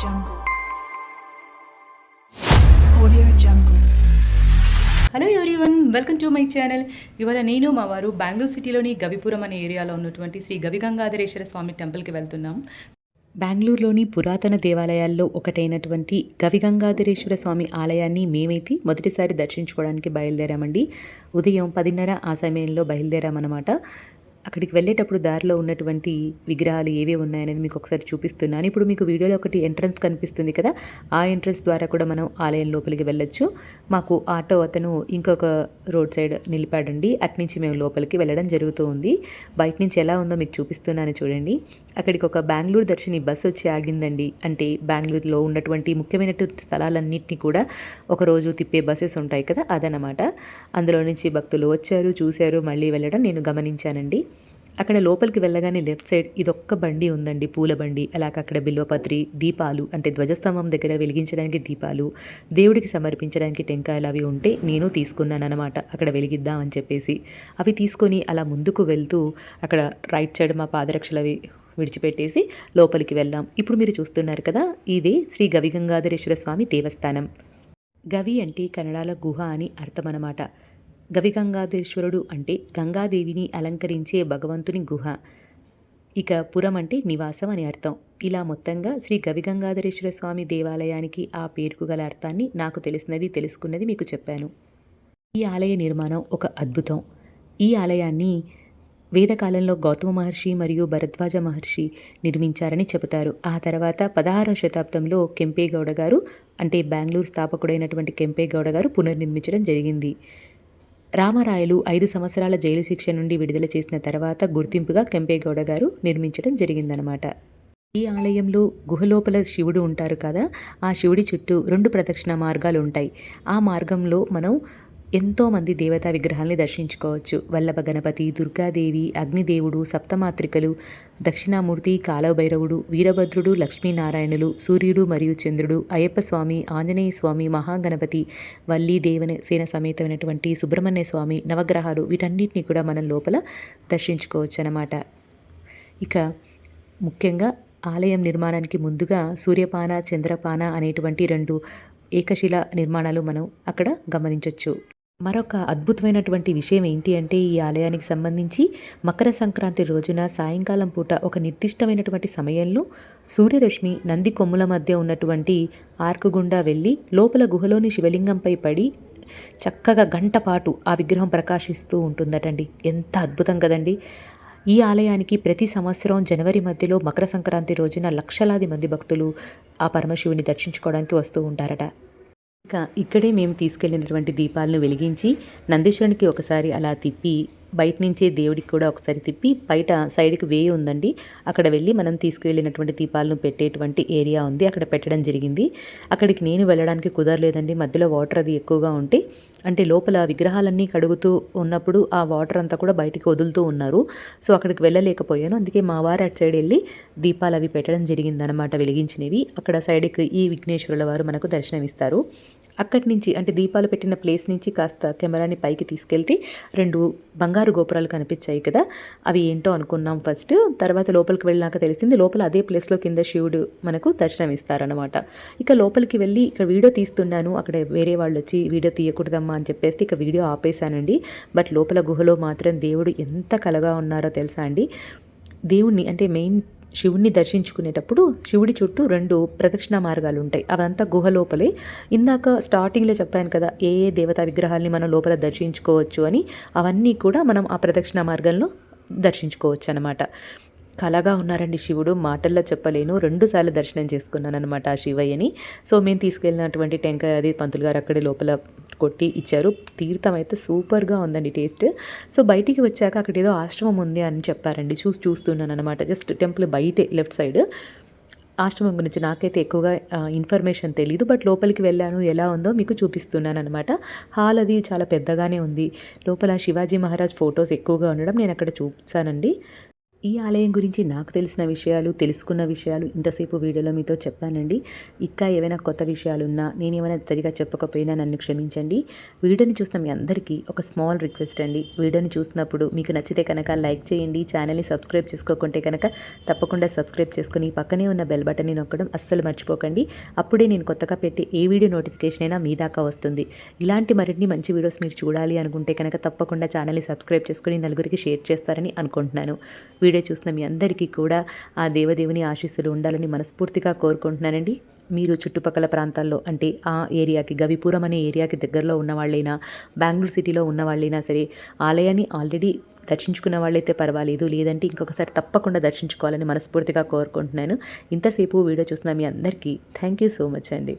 Jungle. Audio Jungle. Hello everyone, welcome to my channel. ఇవాళ నేను మా వారు బెంగళూరు సిటీలోని గవిపురం అనే ఏరియాలో ఉన్నటువంటి శ్రీ గవిగంగాధరేశ్వర స్వామి టెంపుల్కి వెళ్తున్నాం. బెంగళూరులోని పురాతన దేవాలయాల్లో ఒకటైనటువంటి గవిగంగాధరేశ్వర స్వామి ఆలయాన్ని మేమైతే మొదటిసారి దర్శించుకోవడానికి బయలుదేరామండి. ఉదయం 10:30 ఆ సమయంలో బయలుదేరామన్నమాట. అక్కడికి వెళ్ళేటప్పుడు దారిలో ఉన్నటువంటి విగ్రహాలు ఏవే ఉన్నాయనేది మీకు ఒకసారి చూపిస్తున్నాను. ఇప్పుడు మీకు వీడియోలో ఒకటి ఎంట్రన్స్ కనిపిస్తుంది కదా, ఆ ఎంట్రన్స్ ద్వారా కూడా మనం ఆలయం లోపలికి వెళ్ళొచ్చు. మాకు ఆటో అతను ఇంకొక రోడ్ సైడ్ నిలిపాడండి. అట్నుంచి మేము లోపలికి వెళ్ళడం జరుగుతూ ఉంది. బయట నుంచి ఎలా ఉందో మీకు చూపిస్తున్నాను చూడండి. అక్కడికి ఒక బెంగళూరు దర్శిని బస్సు వచ్చి ఆగిందండి. అంటే బెంగళూరులో ఉన్నటువంటి ముఖ్యమైన స్థలాలన్నింటినీ కూడా ఒకరోజు తిప్పే బస్సెస్ ఉంటాయి కదా, అదనమాట. అందులో నుంచి భక్తులు వచ్చారు, చూశారు, మళ్ళీ వెళ్ళడం నేను గమనించానండి. అక్కడ లోపలికి వెళ్ళగానే లెఫ్ట్ సైడ్ ఇదొక్క బండి ఉందండి, పూల బండి. అలాగే అక్కడ బిల్వపత్రి, దీపాలు అంటే ధ్వజస్తంభం దగ్గర వెలిగించడానికి దీపాలు, దేవుడికి సమర్పించడానికి టెంకాయలు అవి ఉంటే నేను తీసుకున్నాను అనమాట, అక్కడ వెలిగిద్దామని చెప్పేసి. అవి తీసుకొని అలా ముందుకు వెళ్తూ అక్కడ రైట్ సైడ్ మా పాదరక్షలు అవి విడిచిపెట్టేసి లోపలికి వెళ్ళాం. ఇప్పుడు మీరు చూస్తున్నారు కదా, ఇదే శ్రీ గవిగంగాధరేశ్వర స్వామి దేవస్థానం. గవి అంటే కన్నడలో గుహ అని అర్థం అన్నమాట. గవిగంగాధరేశ్వరుడు అంటే గంగాదేవిని అలంకరించే భగవంతుని గుహ. ఇక పురం అంటే నివాసం అని అర్థం. ఇలా మొత్తంగా శ్రీ గవిగంగాధరేశ్వర స్వామి దేవాలయానికి ఆ పేరుకు గల అర్థాన్ని నాకు తెలిసినది తెలుసుకున్నది మీకు చెప్పాను. ఈ ఆలయ నిర్మాణం ఒక అద్భుతం. ఈ ఆలయాన్ని వేదకాలంలో గౌతమ మహర్షి మరియు భరద్వాజ మహర్షి నిర్మించారని చెబుతారు. ఆ తర్వాత 16వ శతాబ్దంలో కెంపేగౌడ గారు అంటే బెంగళూరు స్థాపకుడైనటువంటి కెంపేగౌడ గారు పునర్నిర్మించడం జరిగింది. రామరాయలు 5 సంవత్సరాల జైలు శిక్ష నుండి విడుదల చేసిన తర్వాత గుర్తింపుగా కెంపేగౌడ గారు నిర్మించడం జరిగిందనమాట. ఈ ఆలయంలో గుహలోపల శివుడు ఉంటారు కదా, ఆ శివుడి చుట్టూ 2 ప్రదక్షిణ మార్గాలు ఉంటాయి. ఆ మార్గంలో మనం ఎంతోమంది దేవతా విగ్రహాల్ని దర్శించుకోవచ్చు. వల్లభ గణపతి, దుర్గాదేవి, అగ్నిదేవుడు, సప్తమాత్రికలు, దక్షిణామూర్తి, కాలభైరవుడు, వీరభద్రుడు, లక్ష్మీనారాయణులు, సూర్యుడు మరియు చంద్రుడు, అయ్యప్ప స్వామి, ఆంజనేయ స్వామి, మహాగణపతి, వల్లి సేన సమేతమైనటువంటి సుబ్రహ్మణ్య స్వామి, నవగ్రహాలు, వీటన్నిటిని కూడా మనం లోపల దర్శించుకోవచ్చు అన్నమాట. ఇక ముఖ్యంగా ఆలయం నిర్మాణానికి ముందుగా సూర్యపాన, చంద్రపాన అనేటువంటి 2 ఏకశిల నిర్మాణాలు మనం అక్కడ గమనించవచ్చు. మరొక అద్భుతమైనటువంటి విషయం ఏంటి అంటే, ఈ ఆలయానికి సంబంధించి మకర సంక్రాంతి రోజున సాయంకాలం పూట ఒక నిర్దిష్టమైనటువంటి సమయంలో సూర్యరశ్మి నంది కొమ్ముల మధ్య ఉన్నటువంటి ఆర్కు గుండా వెళ్ళి లోపల గుహలోని శివలింగంపై పడి చక్కగా గంట పాటు ఆ విగ్రహం ప్రకాశిస్తూ ఉంటుందటండి. ఎంత అద్భుతం కదండి. ఈ ఆలయానికి ప్రతి సంవత్సరం జనవరి మధ్యలో మకర సంక్రాంతి రోజున లక్షలాది మంది భక్తులు ఆ పరమశివుని దర్శించుకోవడానికి వస్తూ ఉంటారట. ఇక ఇక్కడే మేము తీసుకెళ్ళినటువంటి దీపాలను వెలిగించి నందీశ్వరునికి ఒకసారి అలా తిప్పి, బయట నుంచే దేవుడికి కూడా ఒకసారి తిప్పి, బయట సైడ్కి వే ఉందండి, అక్కడ వెళ్ళి మనం తీసుకువెళ్ళినటువంటి దీపాలను పెట్టేటువంటి ఏరియా ఉంది, అక్కడ పెట్టడం జరిగింది. అక్కడికి నేను వెళ్ళడానికి కుదరలేదండి, మధ్యలో వాటర్ అది ఎక్కువగా ఉంటే, అంటే లోపల విగ్రహాలన్నీ కడుగుతూ ఉన్నప్పుడు ఆ వాటర్ అంతా కూడా బయటికి వదులుతూ ఉన్నారు. సో అక్కడికి వెళ్ళలేకపోయాను. అందుకే మా వారు అటు సైడ్ వెళ్ళి దీపాలు అవి పెట్టడం జరిగిందనమాట, వెలిగించినవి. అక్కడ సైడ్కి ఈ విఘ్నేశ్వరుల వారు మనకు దర్శనమిస్తారు. అక్కడి నుంచి అంటే దీపాలు పెట్టిన ప్లేస్ నుంచి కాస్త కెమెరాని పైకి తీసుకెళ్తే 2 బంగారు గోపురాలు కనిపించాయి కదా, అవి ఏంటో అనుకున్నాం ఫస్ట్. తర్వాత లోపలికి వెళ్ళాక తెలిసింది లోపల అదే ప్లేస్లో కింద శివుడు మనకు దర్శనం ఇస్తారనమాట. ఇక లోపలికి వెళ్ళి ఇక్కడ వీడియో తీస్తున్నాను, అక్కడ వేరే వాళ్ళు వచ్చి వీడియో తీయకూడదమ్మా అని చెప్పేసి ఇక వీడియో ఆపేశానండి. బట్ లోపల గుహలో మాత్రం దేవుడు ఎంత కలగా ఉన్నారో తెలుసా అండి. దేవుణ్ణి అంటే మెయిన్ శివుణ్ణి దర్శించుకునేటప్పుడు శివుడి చుట్టూ 2 ప్రదక్షిణ మార్గాలు ఉంటాయి. అవంతా గుహ లోపలే. ఇందాక స్టార్టింగ్లో చెప్పాను కదా, ఏ ఏ దేవతా విగ్రహాల్ని మనం లోపల దర్శించుకోవచ్చు అని, అవన్నీ కూడా మనం ఆ ప్రదక్షిణ మార్గంలో దర్శించుకోవచ్చు అనమాట. కలగా ఉన్నారండి శివుడు, మాటల్లో చెప్పలేను. 2 సార్లు దర్శనం చేసుకున్నాను అనమాట ఆ శివయ్యని. సో మేము తీసుకెళ్ళినటువంటి టెంకాయ అది పంతులు గారు అక్కడే లోపల కొట్టి ఇచ్చారు. తీర్థం అయితే సూపర్గా ఉందండి టేస్ట్. సో బయటికి వచ్చాక అక్కడ ఏదో ఆశ్రమం ఉంది అని చెప్పారండి. చూస్తున్నాను అనమాట, జస్ట్ టెంపుల్ బయటే లెఫ్ట్ సైడ్. ఆశ్రమం గురించి నాకైతే ఎక్కువగా ఇన్ఫర్మేషన్ తెలీదు, బట్ లోపలికి వెళ్ళాను, ఎలా ఉందో మీకు చూపిస్తున్నాను అనమాట. హాల్ అది చాలా పెద్దగానే ఉంది. లోపల శివాజీ మహారాజ్ ఫొటోస్ ఎక్కువగా ఉండడం నేను అక్కడ చూసానండి. ఈ ఆలయం గురించి నాకు తెలిసిన విషయాలు, తెలుసుకున్న విషయాలు ఇంతసేపు వీడియోలో మీతో చెప్పానండి. ఇంకా ఏవైనా కొత్త విషయాలున్నా, నేనేమైనా సరిగ్గా చెప్పకపోయినా నన్ను క్షమించండి. వీడియోని చూస్తున్న మీ అందరికీ ఒక స్మాల్ రిక్వెస్ట్ అండి. వీడియోని చూసినప్పుడు మీకు నచ్చితే కనుక లైక్ చేయండి. ఛానల్‌ని సబ్స్క్రైబ్ చేసుకోకుంటే కనుక తప్పకుండా సబ్స్క్రైబ్ చేసుకొని పక్కనే ఉన్న బెల్ బటన్‌ని నొక్కడం అస్సలు మర్చిపోకండి. అప్పుడే నేను కొత్తగా పెట్టే ఏ వీడియో నోటిఫికేషన్ అయినా మీ దాకా వస్తుంది. ఇలాంటి మరిన్ని మంచి వీడియోస్ మీరు చూడాలి అనుకుంటే కనుక తప్పకుండా ఛానల్‌ని సబ్స్క్రైబ్ చేసుకొని నలుగురికి షేర్ చేస్తారని అనుకుంటున్నాను. వీడియో చూసిన మీ అందరికీ కూడా ఆ దేవదేవుని ఆశీస్సులు ఉండాలని మనస్ఫూర్తిగా కోరుకుంటున్నానండి. మీరు చుట్టుపక్కల ప్రాంతాల్లో అంటే ఆ ఏరియాకి గవిపురం అనే ఏరియాకి దగ్గరలో ఉన్నవాళ్ళైనా, బెంగుళూరు సిటీలో ఉన్నవాళ్ళైనా సరే ఆలయాన్ని ఆల్రెడీ దర్శించుకున్న వాళ్ళైతే పర్వాలేదు. లేదంటే ఇంకొకసారి తప్పకుండా దర్శించుకోవాలని మనస్ఫూర్తిగా కోరుకుంటున్నాను. ఇంతసేపు వీడియో చూసిన మీ అందరికీ థ్యాంక్ యూ సో మచ్ అండి.